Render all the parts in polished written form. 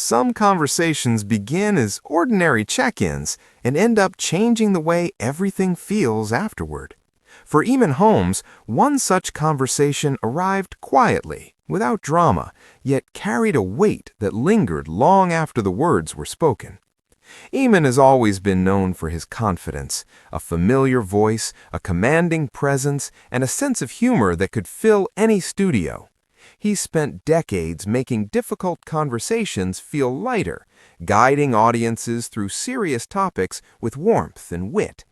Some conversations begin as ordinary check-ins and end up changing the way everything feels afterward. For Eamonn Holmes, one such conversation arrived quietly, without drama, yet carried a weight that lingered long after the words were spoken. Eamonn has always been known for his confidence, a familiar voice, a commanding presence, and a sense of humor that could fill any studio. He's spent decades making difficult conversations feel lighter, guiding audiences through serious topics with warmth and wit.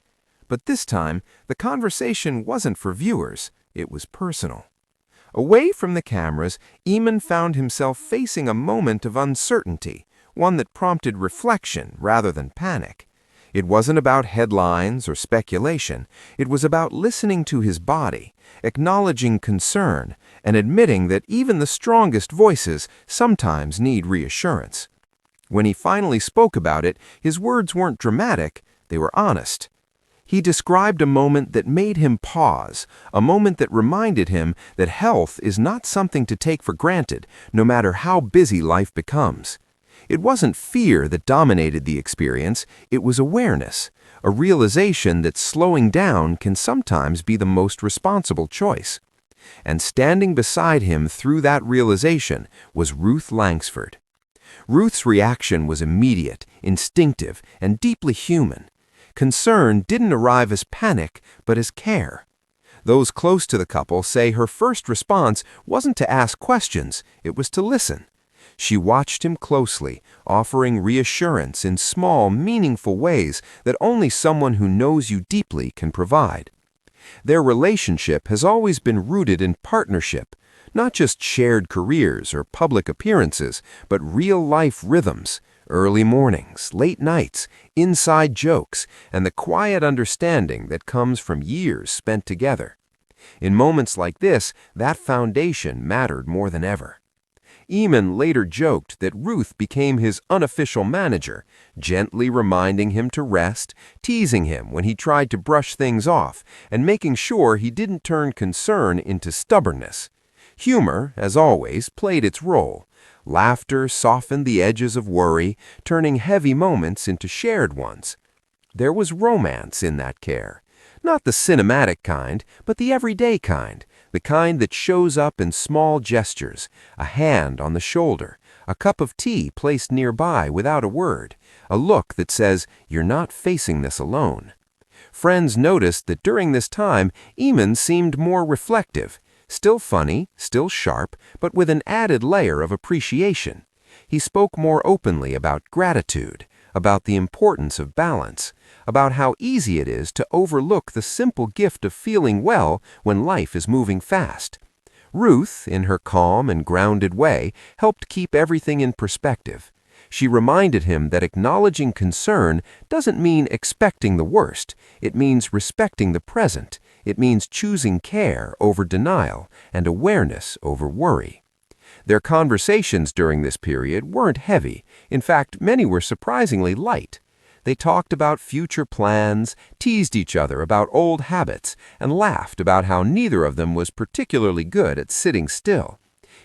But this time, the conversation wasn't for viewers, it was personal. Away from the cameras, Eamonn found himself facing a moment of uncertainty, one that prompted reflection rather than panic. It wasn't about headlines or speculation. It was about listening to his body, acknowledging concern, and admitting that even the strongest voices sometimes need reassurance. When he finally spoke about it, his words weren't dramatic, they were honest. He described a moment that made him pause, a moment that reminded him that health is not something to take for granted, no matter how busy life becomes. It wasn't fear that dominated the experience, it was awareness, a realization that slowing down can sometimes be the most responsible choice. And standing beside him through that realization was Ruth Langsford. Ruth's reaction was immediate, instinctive, and deeply human. Concern didn't arrive as panic, but as care. Those close to the couple say her first response wasn't to ask questions, it was to listen. She watched him closely, offering reassurance in small, meaningful ways that only someone who knows you deeply can provide. Their relationship has always been rooted in partnership, not just shared careers or public appearances, but real-life rhythms, early mornings, late nights, inside jokes, and the quiet understanding that comes from years spent together. In moments like this, that foundation mattered more than ever. Eamonn later joked that Ruth became his unofficial manager, gently reminding him to rest, teasing him when he tried to brush things off, and making sure he didn't turn concern into stubbornness. Humor, as always, played its role. Laughter softened the edges of worry, turning heavy moments into shared ones. There was romance in that care. Not the cinematic kind, but the everyday kind. The kind that shows up in small gestures, a hand on the shoulder, a cup of tea placed nearby without a word, a look that says, "You're not facing this alone." Friends noticed that during this time, Eamonn seemed more reflective, still funny, still sharp, but with an added layer of appreciation. He spoke more openly about gratitude, about the importance of balance, about how easy it is to overlook the simple gift of feeling well when life is moving fast. Ruth, in her calm and grounded way, helped keep everything in perspective. She reminded him that acknowledging concern doesn't mean expecting the worst. It means respecting the present. It means choosing care over denial and awareness over worry. Their conversations during this period weren't heavy. In fact, many were surprisingly light. They talked about future plans, teased each other about old habits, and laughed about how neither of them was particularly good at sitting still.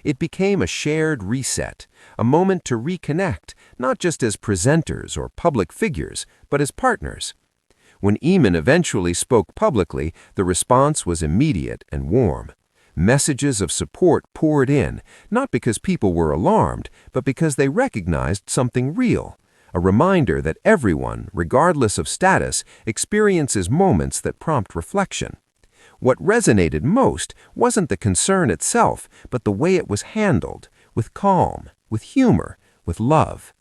It became a shared reset, a moment to reconnect, not just as presenters or public figures, but as partners. When Eamonn eventually spoke publicly, the response was immediate and warm. Messages of support poured in, not because people were alarmed, but because they recognized something real, a reminder that everyone, regardless of status, experiences moments that prompt reflection. What resonated most wasn't the concern itself, but the way it was handled, with calm, with humor, with love.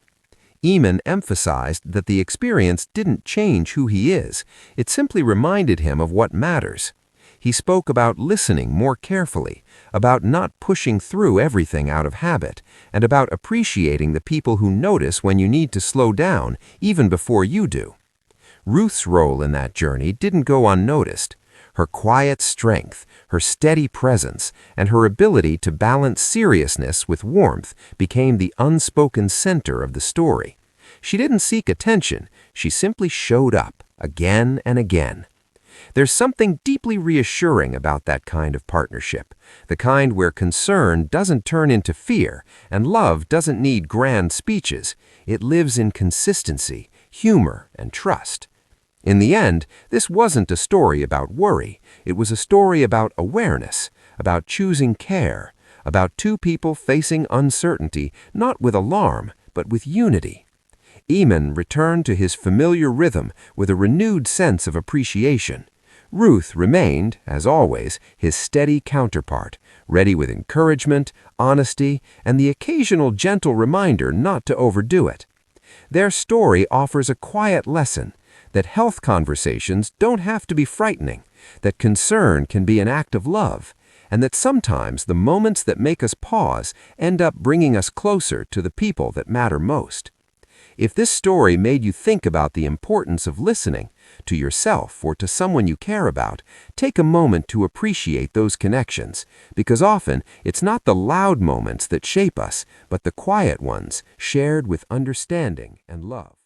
Eamonn emphasized that the experience didn't change who he is, it simply reminded him of what matters. He spoke about listening more carefully, about not pushing through everything out of habit, and about appreciating the people who notice when you need to slow down, even before you do. Ruth's role in that journey didn't go unnoticed. Her quiet strength, her steady presence, and her ability to balance seriousness with warmth became the unspoken center of the story. She didn't seek attention, she simply showed up, again and again. There's something deeply reassuring about that kind of partnership, the kind where concern doesn't turn into fear and love doesn't need grand speeches. It lives in consistency, humor, and trust. In the end, this wasn't a story about worry. It was a story about awareness, about choosing care, about two people facing uncertainty, not with alarm, but with unity. Eamonn returned to his familiar rhythm with a renewed sense of appreciation. Ruth remained, as always, his steady counterpart, ready with encouragement, honesty, and the occasional gentle reminder not to overdo it. Their story offers a quiet lesson that health conversations don't have to be frightening, that concern can be an act of love, and that sometimes the moments that make us pause end up bringing us closer to the people that matter most. If this story made you think about the importance of listening to yourself or to someone you care about, take a moment to appreciate those connections, because often it's not the loud moments that shape us, but the quiet ones shared with understanding and love.